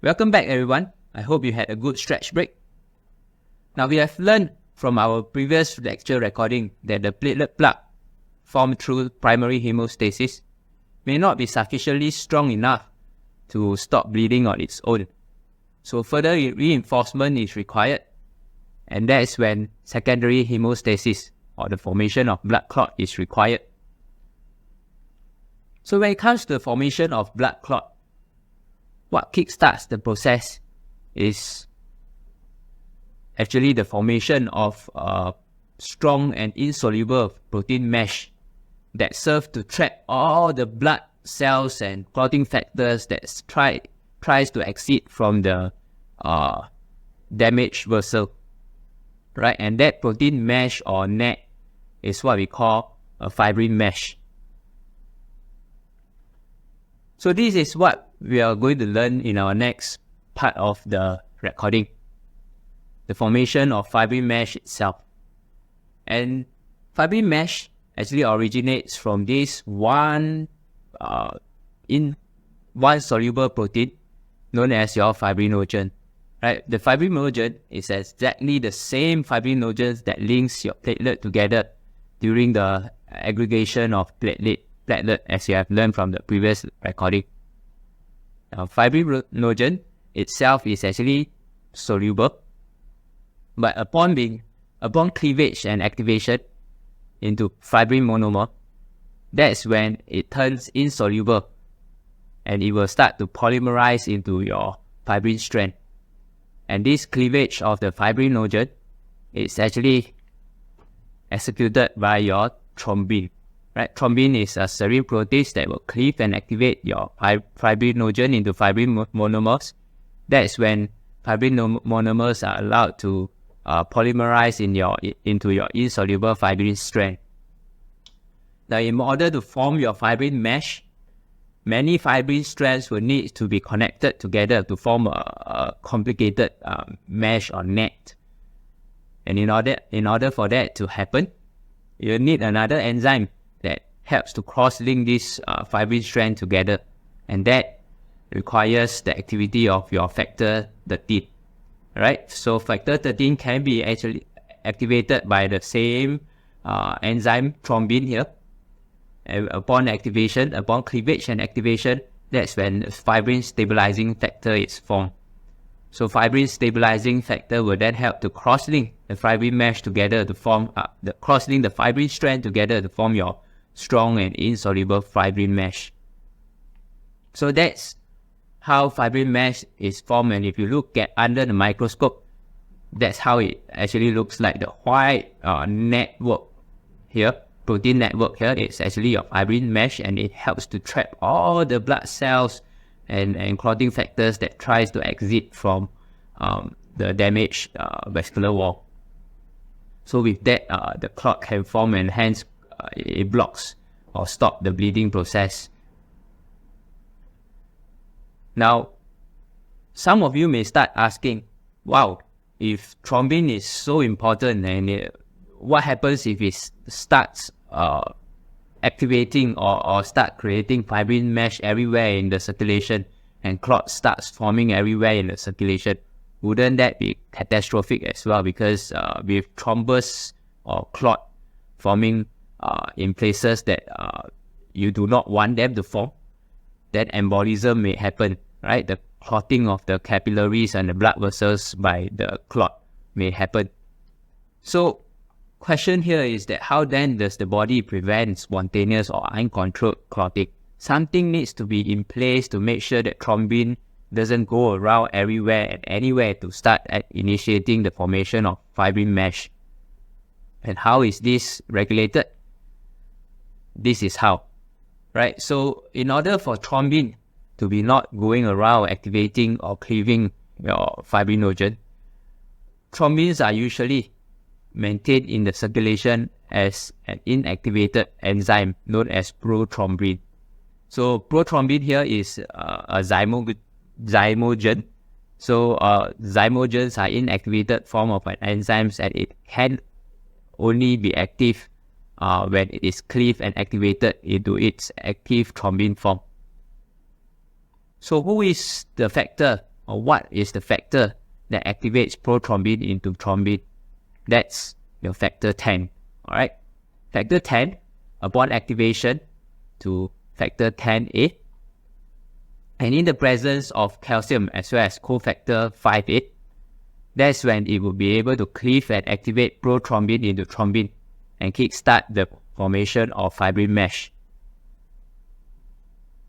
Welcome back everyone. I hope you had a good stretch break. Now we have learned from our previous lecture recording that the platelet plug formed through primary hemostasis may not be sufficiently strong enough to stop bleeding on its own. So further reinforcement is required, and that is when secondary hemostasis or the formation of blood clot is required. So when it comes to the formation of blood clot, what kickstarts the process is actually the formation of a strong and insoluble protein mesh that serves to trap all the blood cells and clotting factors that tries to exit from the damaged vessel, right? And that protein mesh or net is what we call a fibrin mesh. So this is what we are going to learn in our next part of the recording, the formation of fibrin mesh itself. And fibrin mesh actually originates from this one soluble protein known as your fibrinogen. Right? The fibrinogen is exactly the same fibrinogen that links your platelet together during the aggregation of platelet as you have learned from the previous recording. Now, fibrinogen itself is actually soluble, but upon cleavage and activation into fibrin monomer, that's when it turns insoluble and it will start to polymerize into your fibrin strand. And this cleavage of the fibrinogen is actually executed by your thrombin. Right? Thrombin is a serine protease that will cleave and activate your fibrinogen into fibrin monomers. That's when fibrin monomers are allowed to polymerize into your insoluble fibrin strand. Now, in order to form your fibrin mesh, many fibrin strands will need to be connected together to form a complicated mesh or net. And in order for that to happen, you need another enzyme that helps to cross-link this fibrin strand together, and that requires the activity of your factor 13. Right? So factor 13 can be actually activated by the same enzyme thrombin here. And upon cleavage and activation, that's when the fibrin stabilizing factor is formed. So fibrin stabilizing factor will then help to cross-link the fibrin mesh together to form cross-link the fibrin strand together to form your strong and insoluble fibrin mesh. So that's how fibrin mesh is formed, and if you look at under the microscope, that's how it actually looks like. The white network here, protein network here, is actually your fibrin mesh, and it helps to trap all the blood cells and clotting factors that tries to exit from the damaged vascular wall. So with that, the clot can form, and hence it blocks or stop the bleeding process. Now, some of you may start asking, wow, if thrombin is so important, and what happens if it starts activating or start creating fibrin mesh everywhere in the circulation, and clot starts forming everywhere in the circulation? Wouldn't that be catastrophic as well? Because with thrombus or clot forming in places that you do not want them to form, then embolism may happen, right? The clotting of the capillaries and the blood vessels by the clot may happen. So, question here is that how then does the body prevent spontaneous or uncontrolled clotting? Something needs to be in place to make sure that thrombin doesn't go around everywhere and anywhere to start initiating the formation of fibrin mesh. And how is this regulated? This is how, right? So in order for thrombin to be not going around activating or cleaving your fibrinogen, thrombins are usually maintained in the circulation as an inactivated enzyme known as prothrombin. So prothrombin here is a zymogen. So zymogens are inactivated form of an enzyme, and it can only be active when it is cleaved and activated into its active thrombin form. So who is the factor or what is the factor that activates prothrombin into thrombin? That's your factor 10. Alright, factor 10, upon activation to factor 10A, and in the presence of calcium as well as cofactor 5A, that's when it will be able to cleave and activate prothrombin into thrombin and kickstart the formation of fibrin mesh.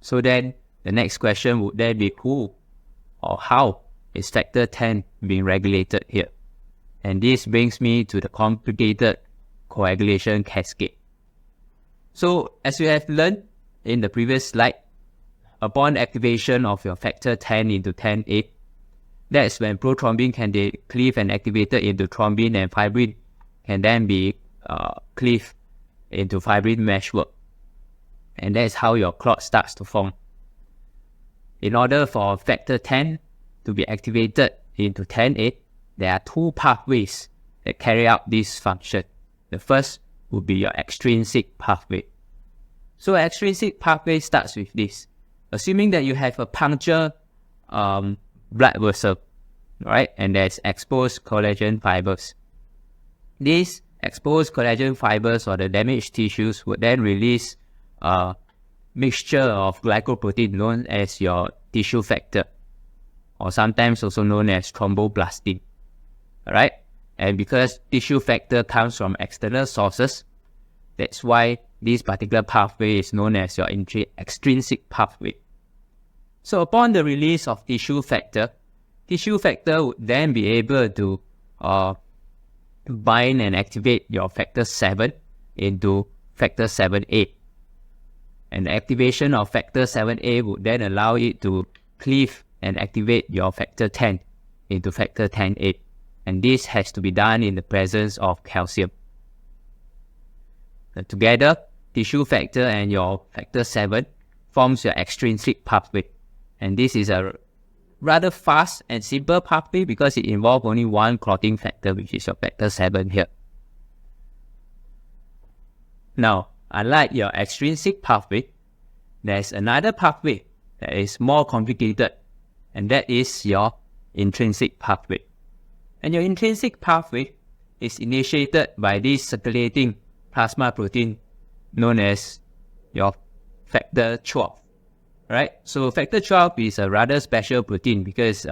So then the next question would then be who or how is factor 10 being regulated here? And this brings me to the complicated coagulation cascade. So as we have learned in the previous slide, upon activation of your factor 10 into 10A, that's when prothrombin can be cleaved and activated into thrombin, and fibrin can then be cleaved into fibrin meshwork. And that's how your clot starts to form. In order for factor 10 to be activated into 10A, there are two pathways that carry out this function. The first would be your extrinsic pathway. So extrinsic pathway starts with this. Assuming that you have a puncture blood vessel, right, and there's exposed collagen fibers. These exposed collagen fibers or the damaged tissues would then release a mixture of glycoprotein known as your tissue factor, or sometimes also known as thromboplastin. Alright, and because tissue factor comes from external sources, that's why this particular pathway is known as your extrinsic pathway. So upon the release of tissue factor would then be able to bind and activate your factor 7 into factor 7A. And the activation of factor 7A would then allow it to cleave and activate your factor 10 into factor 10A. And this has to be done in the presence of calcium. Together, tissue factor and your factor 7 forms your extrinsic pathway. And this is a rather fast and simple pathway because it involves only one clotting factor, which is your factor 7 here. Now, unlike your extrinsic pathway, there's another pathway that is more complicated, and that is your intrinsic pathway. And your intrinsic pathway is initiated by this circulating plasma protein known as your factor 12. Right? So factor 12 is a rather special protein because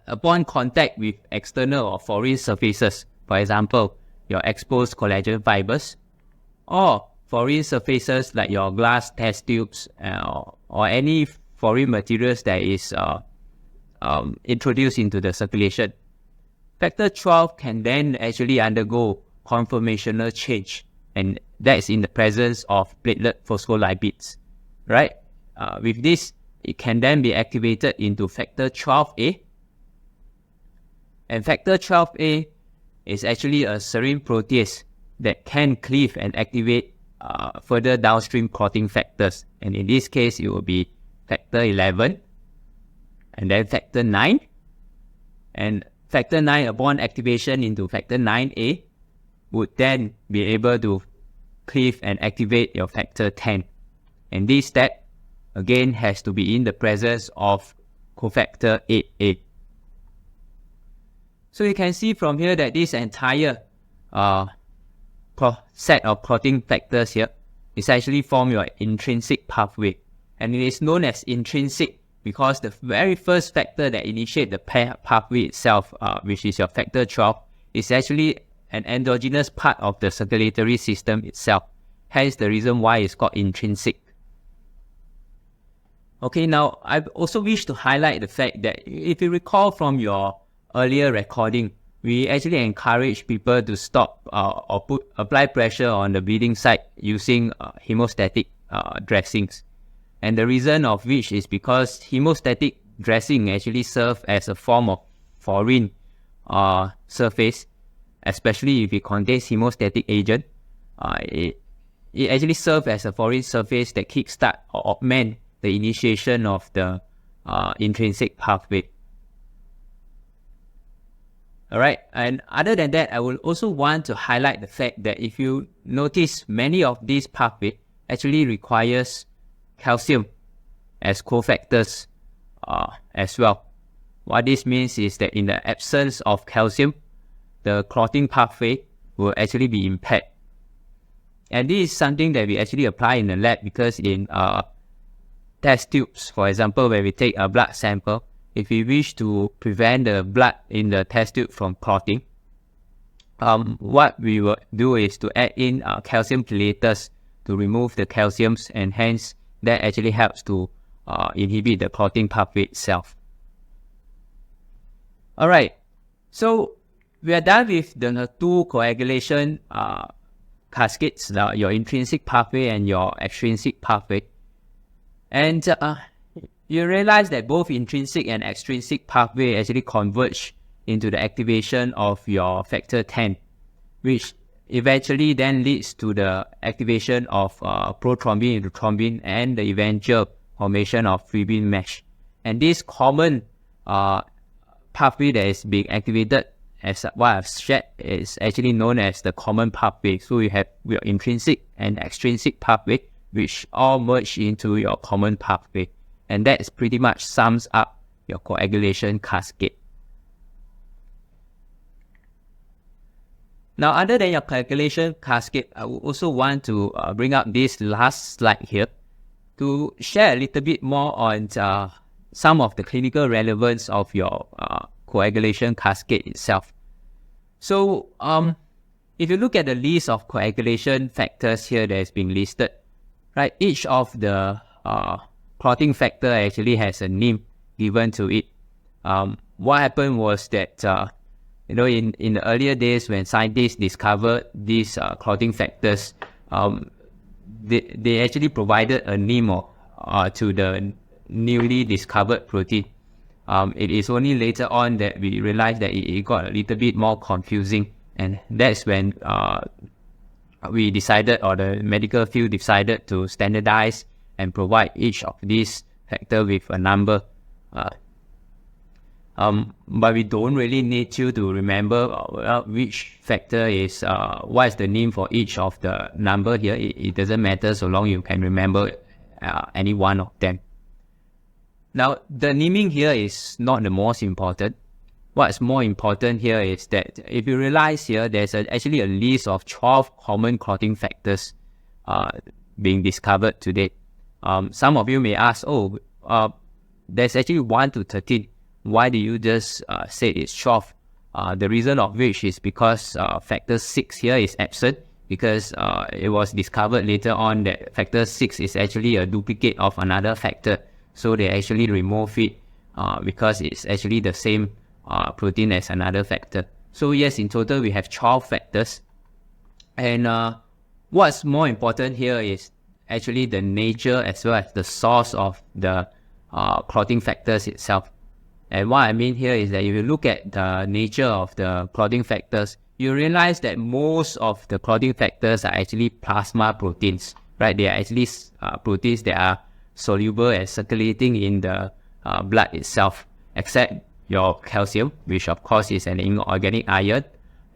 upon contact with external or foreign surfaces, for example, your exposed collagen fibers, or foreign surfaces like your glass test tubes or any foreign materials that is introduced into the circulation, factor 12 can then actually undergo conformational change, and that is in the presence of platelet phospholipids, right? With this, it can then be activated into factor 12A, and factor 12A is actually a serine protease that can cleave and activate further downstream clotting factors, and in this case, it will be factor 11, and then factor 9, and factor 9 upon activation into factor 9A would then be able to cleave and activate your factor 10. And this step again has to be in the presence of cofactor 8A. So you can see from here that this entire set of clotting factors here is actually form your intrinsic pathway. And it is known as intrinsic because the very first factor that initiates the pathway itself, which is your factor 12, is actually an endogenous part of the circulatory system itself. Hence the reason why it's called intrinsic. Okay, now I also wish to highlight the fact that if you recall from your earlier recording, we actually encourage people to stop or apply pressure on the bleeding site using hemostatic dressings. And the reason of which is because hemostatic dressing actually serves as a form of foreign surface, especially if it contains hemostatic agent. It actually serves as a foreign surface that kickstart or augment the initiation of the intrinsic pathway. Alright, and other than that, I will also want to highlight the fact that if you notice, many of these pathways actually requires calcium as cofactors as well. What this means is that in the absence of calcium, the clotting pathway will actually be impaired. And this is something that we actually apply in the lab, because in test tubes, for example, when we take a blood sample, if we wish to prevent the blood in the test tube from clotting, what we will do is to add in calcium chelators to remove the calciums, and hence that actually helps to inhibit the clotting pathway itself. Alright, so we are done with the two coagulation cascades, your intrinsic pathway and your extrinsic pathway. And you realize that both intrinsic and extrinsic pathway actually converge into the activation of your factor 10, which eventually then leads to the activation of prothrombin into thrombin and the eventual formation of fibrin mesh. And this common pathway that is being activated, as what I've shared, is actually known as the common pathway. So you have your intrinsic and extrinsic pathway, which all merge into your common pathway. And that pretty much sums up your coagulation cascade. Now, other than your coagulation cascade, I would also want to bring up this last slide here to share a little bit more on some of the clinical relevance of your coagulation cascade itself. So, if you look at the list of coagulation factors here that has been listed, right, each of the clotting factor actually has a name given to it. What happened was that in the earlier days when scientists discovered these clotting factors, they actually provided a name to the newly discovered protein. It is only later on that we realized that it got a little bit more confusing, and that's when we decided, or the medical field decided, to standardize and provide each of these factors with a number. But we don't really need you to remember which factor is, what is the name for each of the number here. It doesn't matter so long you can remember any one of them. Now, the naming here is not the most important. What's more important here is that if you realize here, there's actually a list of 12 common clotting factors being discovered today. Some of you may ask, there's actually 1 to 13. Why do you just say it's 12? The reason of which is because factor 6 here is absent, because it was discovered later on that factor 6 is actually a duplicate of another factor. So they actually remove it because it's actually the same protein as another factor. So yes, in total we have 12 factors. And what's more important here is actually the nature as well as the source of the clotting factors itself. And what I mean here is that if you look at the nature of the clotting factors, you realize that most of the clotting factors are actually plasma proteins, right? They are actually proteins that are soluble and circulating in the blood itself, except your calcium, which of course is an inorganic ion,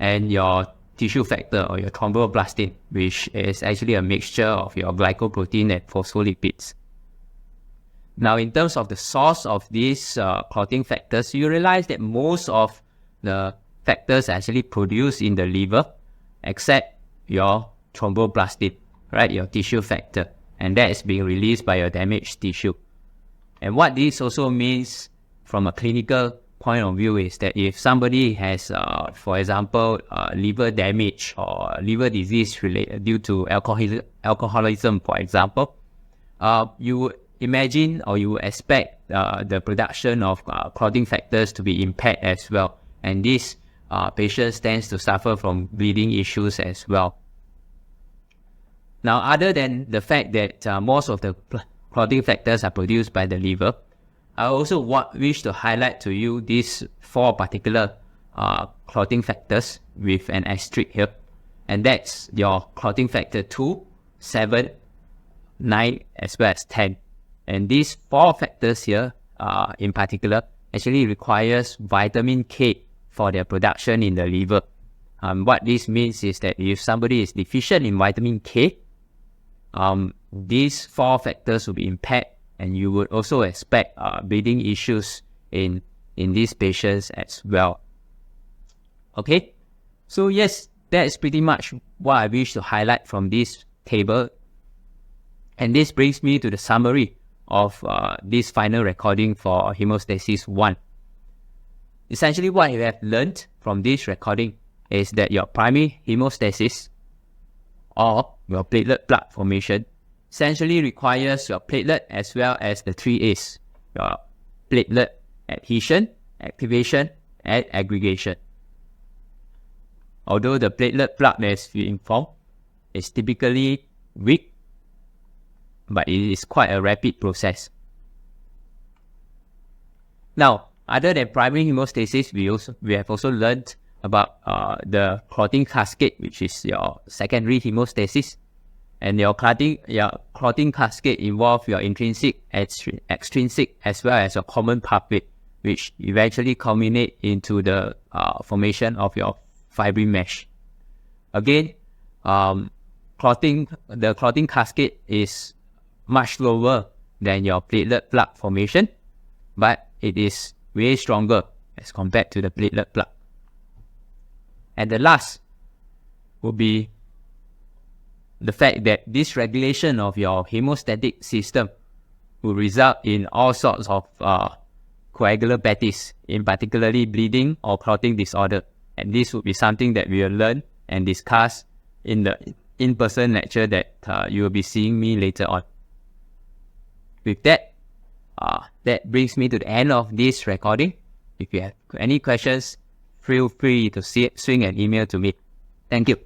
and your tissue factor, or your thromboblastin, which is actually a mixture of your glycoprotein and phospholipids. Now, in terms of the source of these clotting factors, you realize that most of the factors are actually produced in the liver, except your thromboblastin, right, your tissue factor, and that is being released by your damaged tissue. And what this also means from a clinical point of view is that if somebody has, for example, liver damage or liver disease related due to alcoholism, for example, you would imagine, or you would expect the production of clotting factors to be impaired as well. And this patient tends to suffer from bleeding issues as well. Now, other than the fact that most of the clotting factors are produced by the liver, I also wish to highlight to you these 4 particular clotting factors with an asterisk here. And that's your clotting factor 2, 7, 9, as well as 10. And these 4 factors here, in particular, actually requires vitamin K for their production in the liver. What this means is that if somebody is deficient in vitamin K, these 4 factors will be impaired, and you would also expect bleeding issues in in these patients as well. Okay, so yes, that is pretty much what I wish to highlight from this table. And this brings me to the summary of this final recording for Haemostasis I. Essentially, what you have learned from this recording is that your primary hemostasis or your platelet plug formation essentially requires your platelet as well as the 3 A's, your platelet adhesion, activation, and aggregation. Although the platelet plug that is being formed is typically weak, but it is quite a rapid process. Now, other than primary hemostasis, we have also learned about the clotting cascade, which is your secondary hemostasis. And your clotting cascade involves your intrinsic, extrinsic, as well as your common pathway, which eventually culminate into the formation of your fibrin mesh. Again, the clotting cascade is much slower than your platelet plug formation, but it is way stronger as compared to the platelet plug. And the last would be the fact that this regulation of your hemostatic system will result in all sorts of coagulopathies, in particularly bleeding or clotting disorder. And this will be something that we will learn and discuss in the in-person lecture that you will be seeing me later on. With that, that brings me to the end of this recording. If you have any questions, feel free to swing an email to me. Thank you.